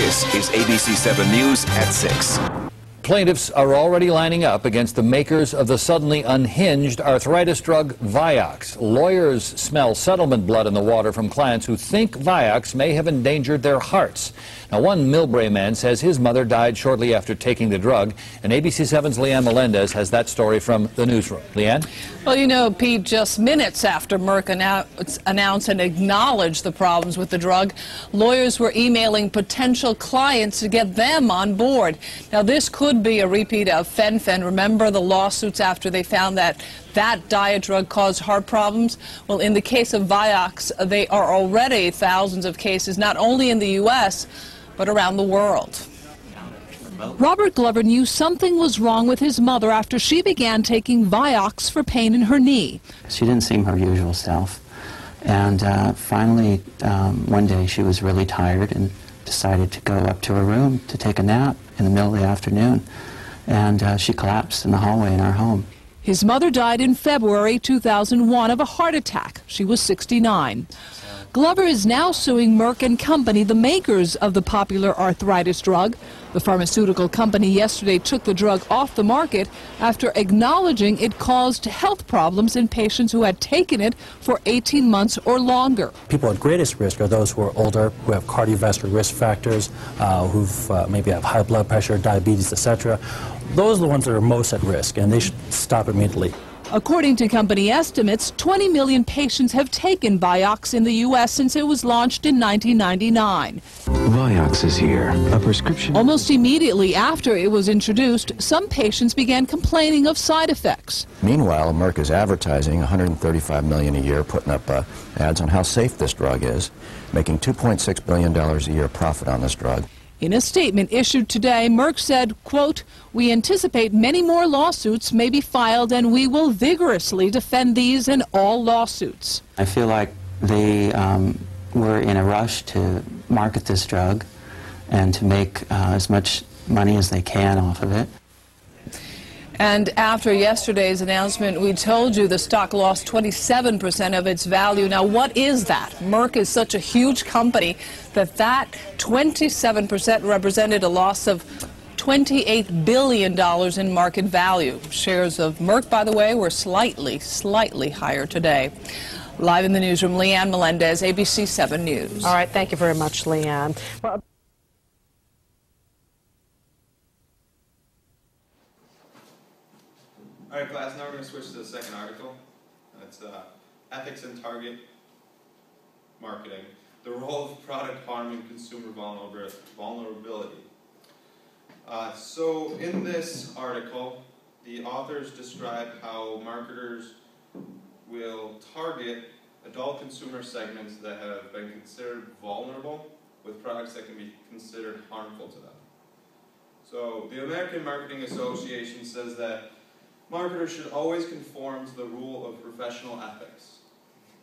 This is ABC 7 News at 6. Plaintiffs are already lining up against the makers of the suddenly unhinged arthritis drug Vioxx. Lawyers smell settlement blood in the water from clients who think Vioxx may have endangered their hearts. Now, one Millbrae man says his mother died shortly after taking the drug, and ABC 7's Leanne Melendez has that story from the newsroom. Leanne? Well, you know, Pete, just minutes after Merck announced and acknowledged the problems with the drug, lawyers were emailing potential clients to get them on board. Now, this could be a repeat of Fen-Phen. Remember the lawsuits after they found that diet drug caused heart problems? Well, in the case of Vioxx, they are already thousands of cases, not only in the U.S., but around the world. Robert Glover knew something was wrong with his mother after she began taking Vioxx for pain in her knee. She didn't seem her usual self. And finally, one day she was really tired and decided to go up to her room to take a nap in the middle of the afternoon. And she collapsed in the hallway in our home. His mother died in February 2001 of a heart attack. She was 69. Glover is now suing Merck and Company, the makers of the popular arthritis drug. The pharmaceutical company yesterday took the drug off the market after acknowledging it caused health problems in patients who had taken it for 18 months or longer. People at greatest risk are those who are older, who have cardiovascular risk factors, who maybe have high blood pressure, diabetes, etc. Those are the ones that are most at risk, and they should stop immediately. According to company estimates, 20 million patients have taken Vioxx in the U.S. since it was launched in 1999. Vioxx is here, a prescription. Almost immediately after it was introduced, some patients began complaining of side effects. Meanwhile, Merck is advertising $135 million a year, putting up ads on how safe this drug is, making $2.6 billion a year profit on this drug. In a statement issued today, Merck said, quote, "We anticipate many more lawsuits may be filed, and we will vigorously defend these and all lawsuits." I feel like they were in a rush to market this drug and to make as much money as they can off of it. And after yesterday's announcement, we told you the stock lost 27% of its value. Now, what is that? Merck is such a huge company that 27% represented a loss of $28 billion in market value. Shares of Merck, by the way, were slightly higher today. Live in the newsroom, Leanne Melendez, ABC 7 News. All right, thank you very much, Leanne. Well, all right, class, now we're going to switch to the second article. It's Ethics in Target Marketing, the role of product harm and consumer vulnerability. So in this article, the authors describe how marketers will target adult consumer segments that have been considered vulnerable with products that can be considered harmful to them. So the American Marketing Association says that marketers should always conform to the rule of professional ethics.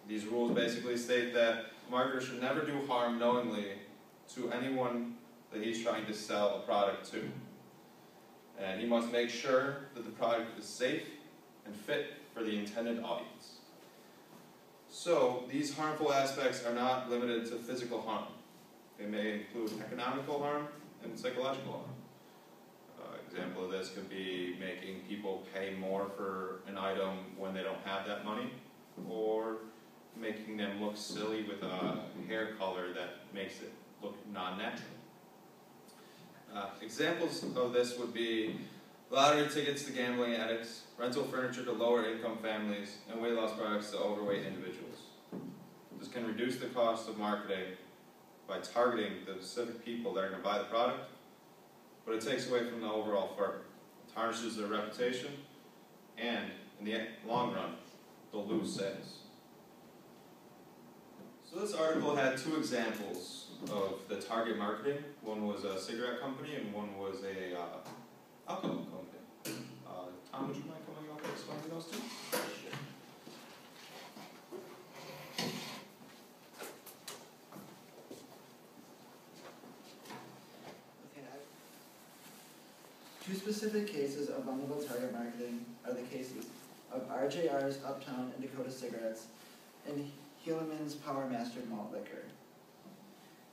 These rules basically state that a marketer should never do harm knowingly to anyone that he's trying to sell a product to. And he must make sure that the product is safe and fit for the intended audience. So these harmful aspects are not limited to physical harm. They may include economical harm and psychological harm. Example of this could be making people pay more for an item when they don't have that money, or making them look silly with a hair color that makes it look non-natural. Examples of this would be lottery tickets to gambling addicts, rental furniture to lower income families, and weight loss products to overweight individuals. This can reduce the cost of marketing by targeting the specific people that are going to buy the product, but it takes away from the overall firm. It tarnishes their reputation, and in the long run, they'll lose sales. So this article had two examples of the target marketing. One was a cigarette company, and one was a alcohol company. Tom, would you mind coming up and explaining those two? Two specific cases of vulnerable target marketing are the cases of RJR's Uptown and Dakota Cigarettes and Helaman's Power Master Malt Liquor.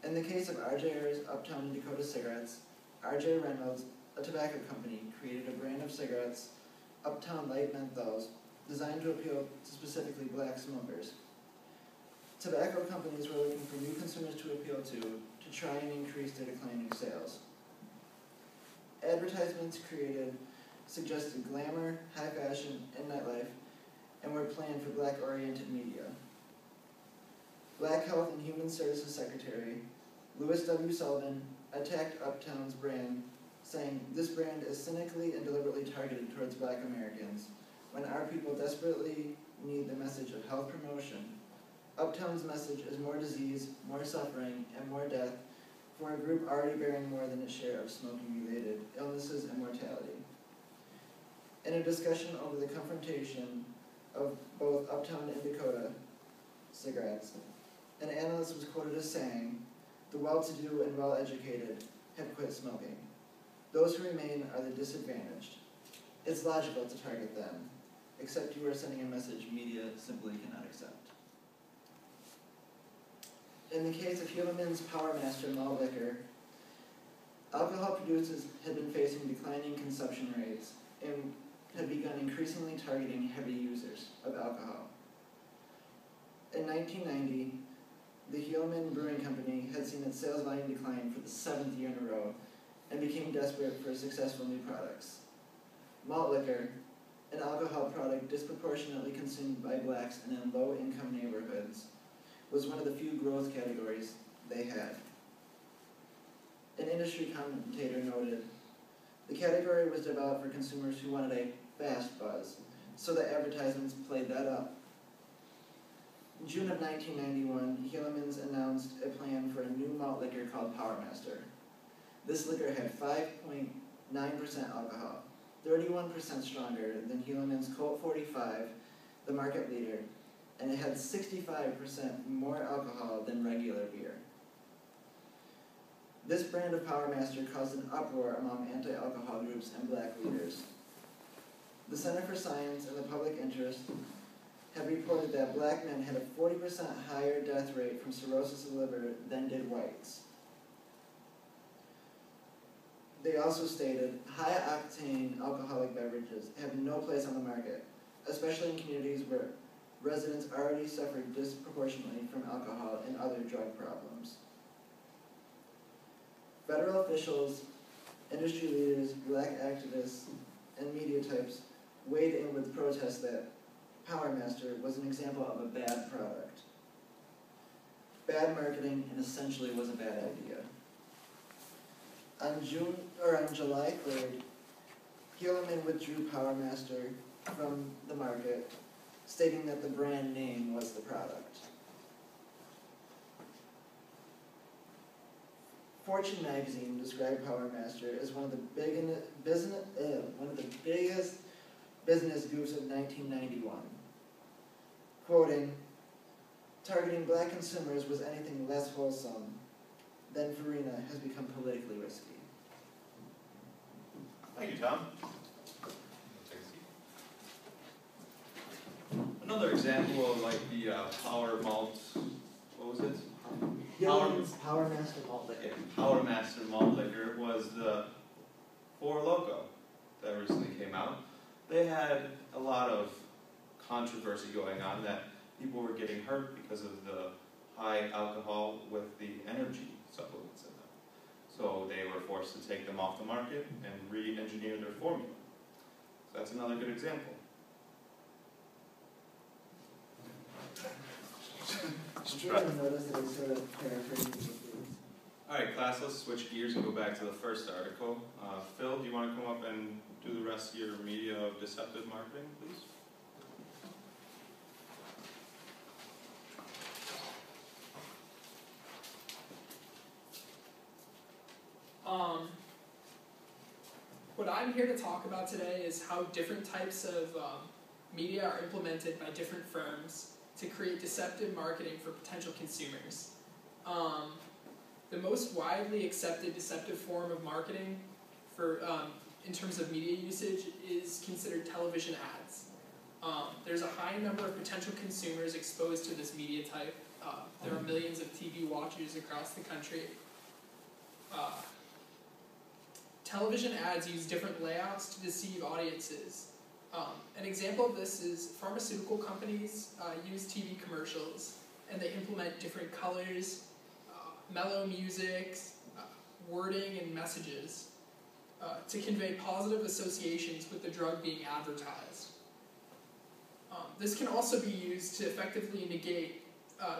In the case of RJR's Uptown and Dakota cigarettes, R.J. Reynolds, a tobacco company, created a brand of cigarettes, Uptown Light Menthols, designed to appeal to specifically black smokers. Tobacco companies were looking for new consumers to appeal to try and increase their declining sales. Advertisements created suggested glamour, high fashion, and nightlife, and were planned for black-oriented media. Black Health and Human Services Secretary Louis W. Sullivan attacked Uptown's brand, saying, "This brand is cynically and deliberately targeted towards black Americans. When our people desperately need the message of health promotion, Uptown's message is more disease, more suffering, and more death for a group already bearing more than its share of smoking-related illnesses and mortality." In a discussion over the confrontation of both Uptown and Dakota cigarettes, an analyst was quoted as saying, "The well-to-do and well-educated have quit smoking. Those who remain are the disadvantaged. It's logical to target them, except you are sending a message media simply cannot accept." In the case of Helaman's Power Master malt liquor, alcohol producers had been facing declining consumption rates and had begun increasingly targeting heavy users of alcohol. In 1990, the Helaman Brewing Company had seen its sales volume decline for the 7th year in a row and became desperate for successful new products. Malt liquor, an alcohol product disproportionately consumed by blacks and in low-income neighborhoods, was one of the few growth categories they had. An industry commentator noted, "The category was developed for consumers who wanted a fast buzz, so the advertisements played that up." In June of 1991, Helaman's announced a plan for a new malt liquor called Power Master. This liquor had 5.9% alcohol, 31% stronger than Helaman's Colt 45, the market leader, and it had 65% more alcohol than regular beer. This brand of Power Master caused an uproar among anti-alcohol groups and black leaders. The Center for Science and the Public Interest have reported that black men had a 40% higher death rate from cirrhosis of the liver than did whites. They also stated, high-octane alcoholic beverages have no place on the market, especially in communities where residents already suffered disproportionately from alcohol and other drug problems. Federal officials, industry leaders, black activists, and media types weighed in with protests that Power Master was an example of a bad product. Bad marketing, and essentially was a bad idea. On July 3rd, Helaman withdrew Power Master from the market, stating that the brand name was the product. Fortune magazine described Power Master as one of the biggest business goofs of 1991. Quoting, "Targeting black consumers was anything less wholesome than Farina has become politically risky." Thank you, Tom. Another example of like the Power Malt, what was it? Power Master malt liquor. Yeah, Power Master malt liquor was the Four Loko that recently came out. They had a lot of controversy going on that people were getting hurt because of the high alcohol with the energy supplements in them. So they were forced to take them off the market and re-engineer their formula. So that's another good example. Alright, class, let's switch gears and go back to the first article. Phil, do you want to come up and do the rest of your media of deceptive marketing, please? What I'm here to talk about today is how different types of media are implemented by different firms to create deceptive marketing for potential consumers. The most widely accepted deceptive form of marketing for in terms of media usage is considered television ads. There's a high number of potential consumers exposed to this media type, There are millions of TV watchers across the country. Television ads use different layouts to deceive audiences. An example of this is pharmaceutical companies use TV commercials, and they implement different colors, mellow music, wording, and messages to convey positive associations with the drug being advertised. This can also be used to effectively negate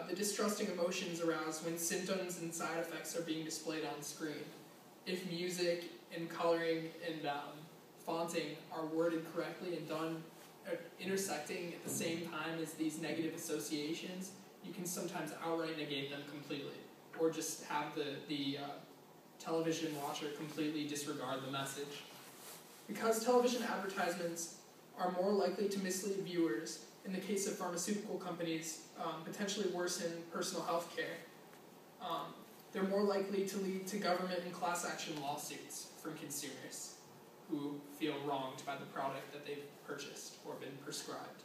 the distrusting emotions aroused when symptoms and side effects are being displayed on screen. If music and coloring and fonting are worded correctly and done intersecting at the same time as these negative associations, you can sometimes outright negate them completely, or just have the television watcher completely disregard the message. Because television advertisements are more likely to mislead viewers, in the case of pharmaceutical companies, potentially worsen personal health care, they're more likely to lead to government and class action lawsuits from consumers who feel wronged by the product that they've purchased or been prescribed.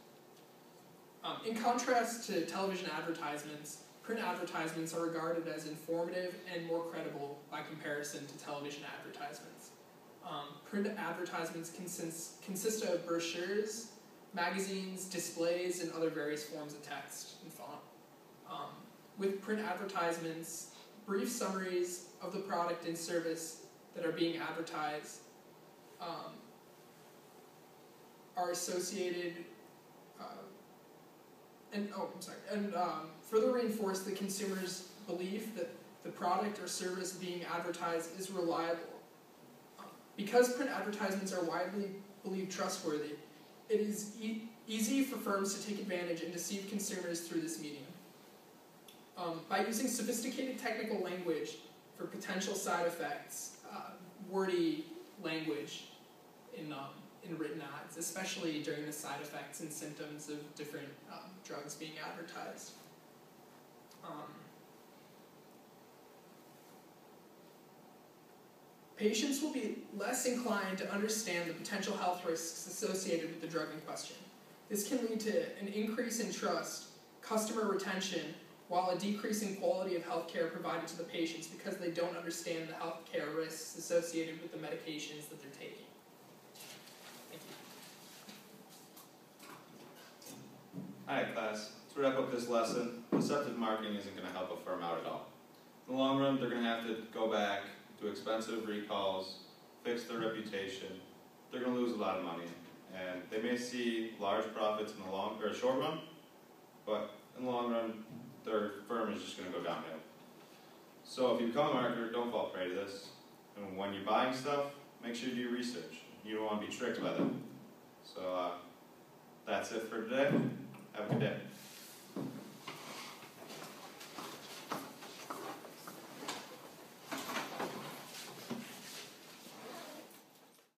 In contrast to television advertisements, print advertisements are regarded as informative and more credible by comparison to television advertisements. Print advertisements consist of brochures, magazines, displays, and other various forms of text and font. With print advertisements, brief summaries of the product and service that are being advertised are associated and further reinforce the consumer's belief that the product or service being advertised is reliable. Because print advertisements are widely believed trustworthy, it is easy for firms to take advantage and deceive consumers through this medium. By using sophisticated technical language for potential side effects, wordy language in written ads, especially during the side effects and symptoms of different drugs being advertised. Patients will be less inclined to understand the potential health risks associated with the drug in question. This can lead to an increase in trust, customer retention, while a decrease in quality of health care provided to the patients because they don't understand the health care risks associated with the medications that they're taking. Thank you. Hi class, to wrap up this lesson, deceptive marketing isn't going to help a firm out at all. In the long run, they're going to have to go back, do expensive recalls, fix their reputation. They're going to lose a lot of money, and they may see large profits in the short run, but in the long run, their firm is just going to go downhill. So if you become a marketer, don't fall prey to this. And when you're buying stuff, make sure you do your research. You don't want to be tricked by them. So that's it for today. Have a good day.